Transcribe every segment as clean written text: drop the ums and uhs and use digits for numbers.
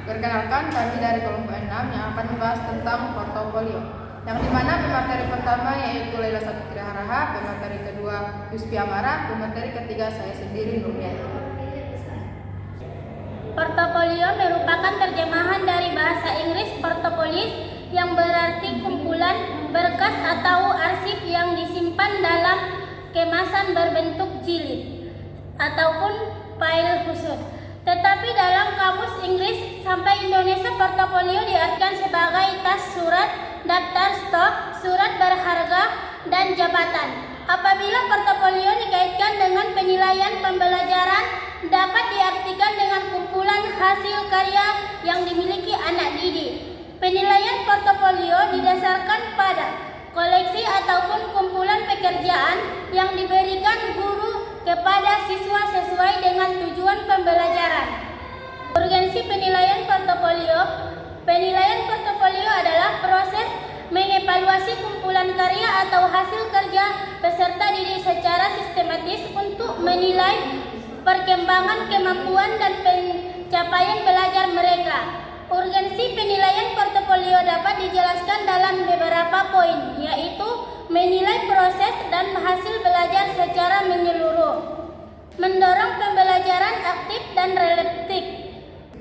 Perkenalkan, kami dari kelompok 6 yang akan membahas tentang portofolio, yang dimana pemateri pertama yaitu Laila Sapitri Haraha, pemateri kedua Yuspi Amara, pemateri ketiga saya sendiri Nurmiati. Portofolio merupakan terjemahan dari bahasa Inggris portfolios yang berarti kumpulan berkas atau arsip yang disimpan dalam kemasan berbentuk jilid ataupun file khusus. Tetapi dalam kamus Inggris sampai Indonesia, portofolio diartikan sebagai tas surat, daftar stok, surat berharga, dan jabatan. Apabila portofolio dikaitkan dengan penilaian pembelajaran, dapat diartikan dengan kumpulan hasil karya yang dimiliki anak didik. Penilaian portofolio didasarkan pada koleksi ataupun kumpulan pekerjaan yang diberikan guru kepada siswa sesuai dengan tujuan pembelajaran. Urgensi penilaian portofolio. Penilaian portofolio adalah proses mengevaluasi kumpulan karya atau hasil kerja peserta didik secara sistematis untuk menilai perkembangan kemampuan dan pencapaian belajar mereka. Urgensi penilaian portofolio dapat dijelaskan dalam beberapa poin, yaitu menilai proses dan hasil belajar secara menyeluruh, mendorong pembelajaran aktif dan reflektif,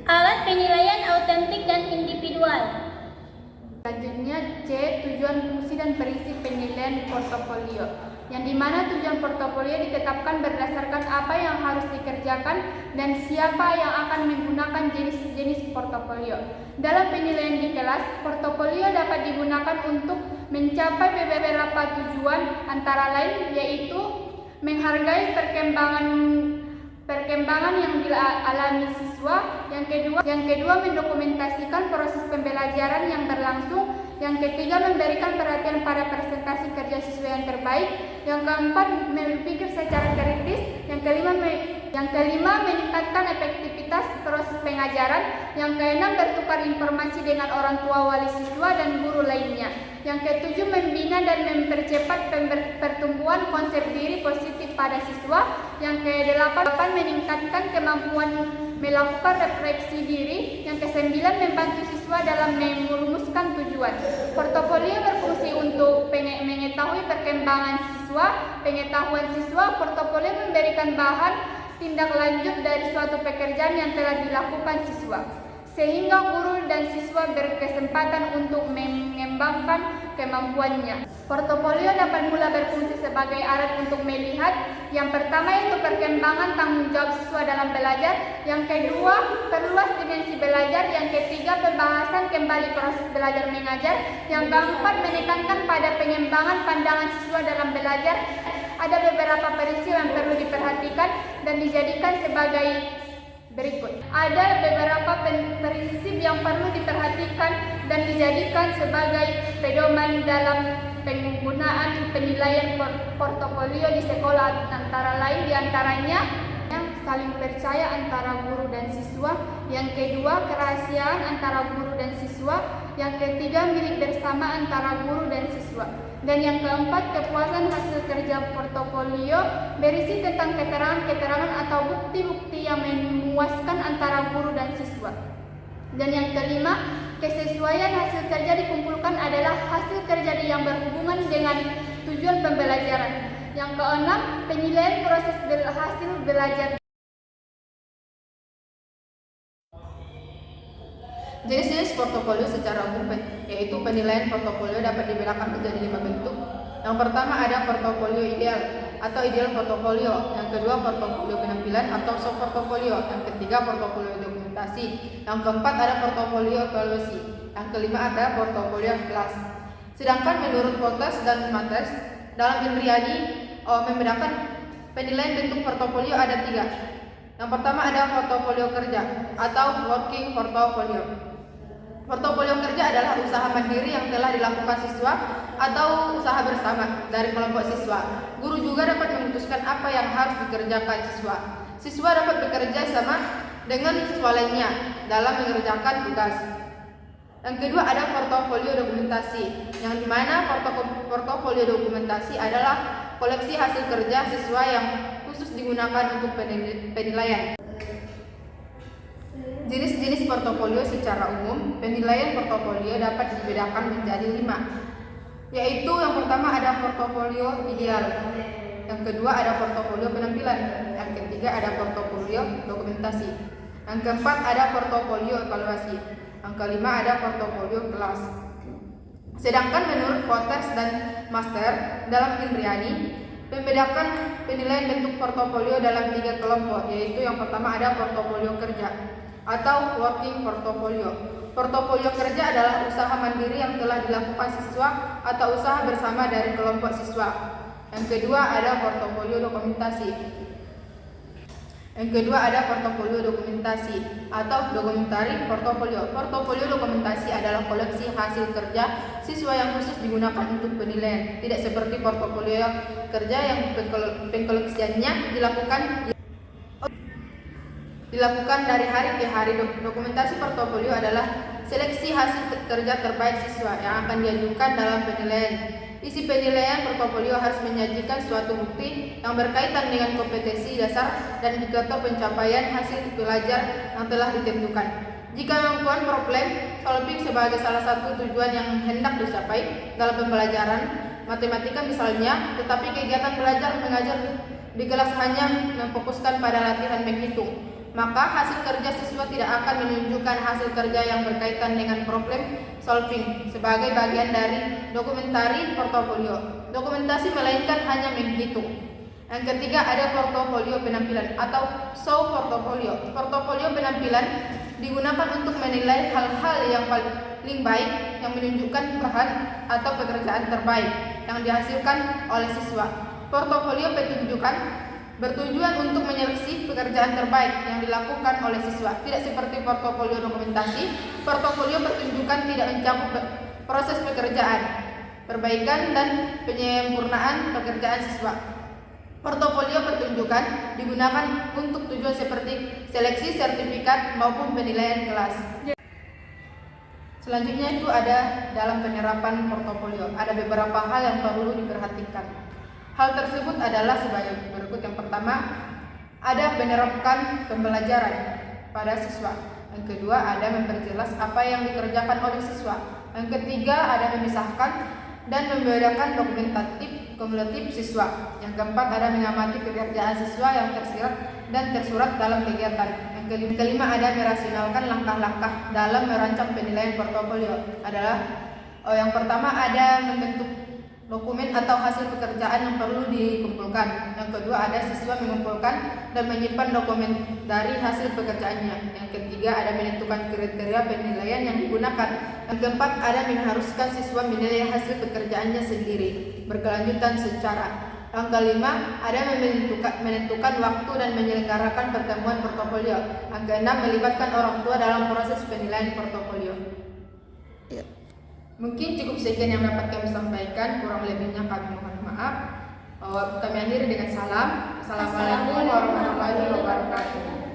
alat penilaian autentik dan individual. Selanjutnya C. Tujuan, fungsi, dan prinsip penilaian portofolio, yang dimana tujuan portofolio ditetapkan berdasarkan apa yang harus dikerjakan dan siapa yang akan menggunakan jenis-jenis portofolio. Dalam penilaian di kelas, portofolio dapat digunakan untuk mencapai beberapa tujuan, antara lain yaitu menghargai perkembangan yang dialami siswa, yang kedua mendokumentasikan proses pembelajaran yang berlangsung, yang ketiga memberikan perhatian pada presentasi kerja siswa yang terbaik, yang keempat berpikir secara kritis, yang kelima meningkatkan efektivitas proses pengajaran, yang keenam bertukar informasi dengan orang tua, wali siswa, dan guru lainnya, yang ketujuh membina dan mempercepat pertumbuhan konsep diri positif pada siswa, yang kedelapan meningkatkan kemampuan melakukan refleksi diri, yang kesembilan membantu siswa dalam merumuskan tujuan. Portofolio berfungsi untuk mengetahui perkembangan siswa, pengetahuan siswa. Portofolio memberikan bahan tindak lanjut dari suatu pekerjaan yang telah dilakukan siswa, sehingga guru dan siswa berkesempatan untuk mengembangkan kemampuannya. Portofolio dapat mula berfungsi sebagai alat untuk melihat, yang pertama yaitu perkembangan tanggung jawab siswa dalam belajar, yang kedua perluas dimensi belajar, yang ketiga pembahasan kembali proses belajar mengajar, yang keempat menekankan pada pengembangan pandangan siswa dalam belajar. Ada beberapa prinsip yang perlu diperhatikan dan dijadikan sebagai berikut. Ada beberapa prinsip yang perlu diperhatikan dan dijadikan sebagai pedoman dalam penggunaan penilaian portofolio di sekolah, antara lain diantaranya yang saling percaya antara guru dan siswa, yang kedua kerahasiaan antara guru dan siswa, yang ketiga milik bersama antara guru dan siswa, dan yang keempat kepuasan hasil kerja portofolio berisi tentang keterangan-keterangan atau bukti-bukti yang memuaskan antara guru dan siswa. Dan yang kelima, kesesuaian hasil kerja dikumpulkan adalah hasil kerja yang berhubungan dengan tujuan pembelajaran. Yang keenam, penilaian proses hasil belajar. Jenis-jenis portofolio secara umum yaitu penilaian portofolio dapat dibedakan menjadi 5 bentuk. Yang pertama ada portofolio ideal atau ideal portofolio, yang kedua portofolio penampilan atau soft portofolio, yang ketiga portofolio dokumentasi, yang keempat ada portofolio evaluasi, yang kelima ada portofolio kelas. Sedangkan menurut Potes dan Mates, dalam Indriani membedakan penilaian bentuk portofolio ada 3. Yang pertama ada portofolio kerja atau working portfolio. Portofolio kerja adalah usaha mandiri yang telah dilakukan siswa atau usaha bersama dari kelompok siswa. Guru juga dapat memutuskan apa yang harus dikerjakan siswa. Siswa dapat bekerja sama dengan siswa lainnya dalam mengerjakan tugas. Yang kedua ada portofolio dokumentasi, yang dimana portofolio dokumentasi adalah koleksi hasil kerja siswa yang khusus digunakan untuk penilaian. Jenis-jenis portofolio secara umum, penilaian portofolio dapat dibedakan menjadi 5, yaitu yang pertama ada portofolio ideal, yang kedua ada portofolio penampilan, yang ketiga ada portofolio dokumentasi, yang keempat ada portofolio evaluasi, yang kelima ada portofolio kelas. Sedangkan menurut Potters dan Master dalam Indriani, membedakan penilaian bentuk portofolio dalam 3 kelompok, yaitu yang pertama ada portofolio kerja atau working portfolio. Portofolio kerja adalah usaha mandiri yang telah dilakukan siswa atau usaha bersama dari kelompok siswa. Yang kedua ada portofolio dokumentasi. Yang kedua ada portofolio dokumentasi atau dokumentari portofolio. Portofolio dokumentasi adalah koleksi hasil kerja siswa yang khusus digunakan untuk penilaian. Tidak seperti portofolio kerja yang pengkoleksiannya dilakukan dari hari ke hari. Dokumentasi portofolio adalah seleksi hasil kerja terbaik siswa yang akan diajukan dalam penilaian. Isi penilaian portofolio harus menyajikan suatu bukti yang berkaitan dengan kompetensi dasar dan indikator pencapaian hasil belajar yang telah ditentukan. Jika melakukan problem solving sebagai salah satu tujuan yang hendak dicapai dalam pembelajaran matematika misalnya, tetapi kegiatan belajar mengajar di kelas hanya memfokuskan pada latihan menghitung, maka hasil kerja siswa tidak akan menunjukkan hasil kerja yang berkaitan dengan problem solving sebagai bagian dari dokumentari portofolio. Dokumentasi melainkan hanya menghitung. Yang ketiga ada portofolio penampilan atau show portofolio. Portofolio penampilan digunakan untuk menilai hal-hal yang paling baik yang menunjukkan bahan atau pekerjaan terbaik yang dihasilkan oleh siswa. Portofolio pertunjukan bertujuan untuk menyeleksi pekerjaan terbaik yang dilakukan oleh siswa. Tidak seperti portofolio dokumentasi, portofolio pertunjukan tidak mencakup proses pekerjaan, perbaikan dan penyempurnaan pekerjaan siswa. Portofolio pertunjukan digunakan untuk tujuan seperti seleksi, sertifikat maupun penilaian kelas. Selanjutnya itu ada dalam penerapan portofolio. Ada beberapa hal yang perlu diperhatikan. Hal tersebut adalah sebagai berikut. Yang pertama, ada menerapkan pembelajaran pada siswa. Yang kedua, ada memperjelas apa yang dikerjakan oleh siswa. Yang ketiga, ada memisahkan dan membedakan dokumentatif kumulatif siswa. Yang keempat, ada mengamati pekerjaan siswa yang tersirat dan tersurat dalam kegiatan. Yang kelima, ada merasionalkan langkah-langkah dalam merancang penilaian portofolio. Yang pertama, ada membentuk dokumen atau hasil pekerjaan yang perlu dikumpulkan. Yang kedua, ada siswa mengumpulkan dan menyimpan dokumen dari hasil pekerjaannya. Yang ketiga, ada menentukan kriteria penilaian yang digunakan. Yang keempat, ada mengharuskan siswa menilai hasil pekerjaannya sendiri berkelanjutan secara. Yang kelima, ada menentukan waktu dan menyelenggarakan pertemuan portofolio. Yang keenam, melibatkan orang tua dalam proses penilaian portofolio. Mungkin cukup sekian yang dapat kami sampaikan, kurang lebihnya kami mohon maaf. Kami akhiri dengan salam. Assalamualaikum warahmatullahi wabarakatuh.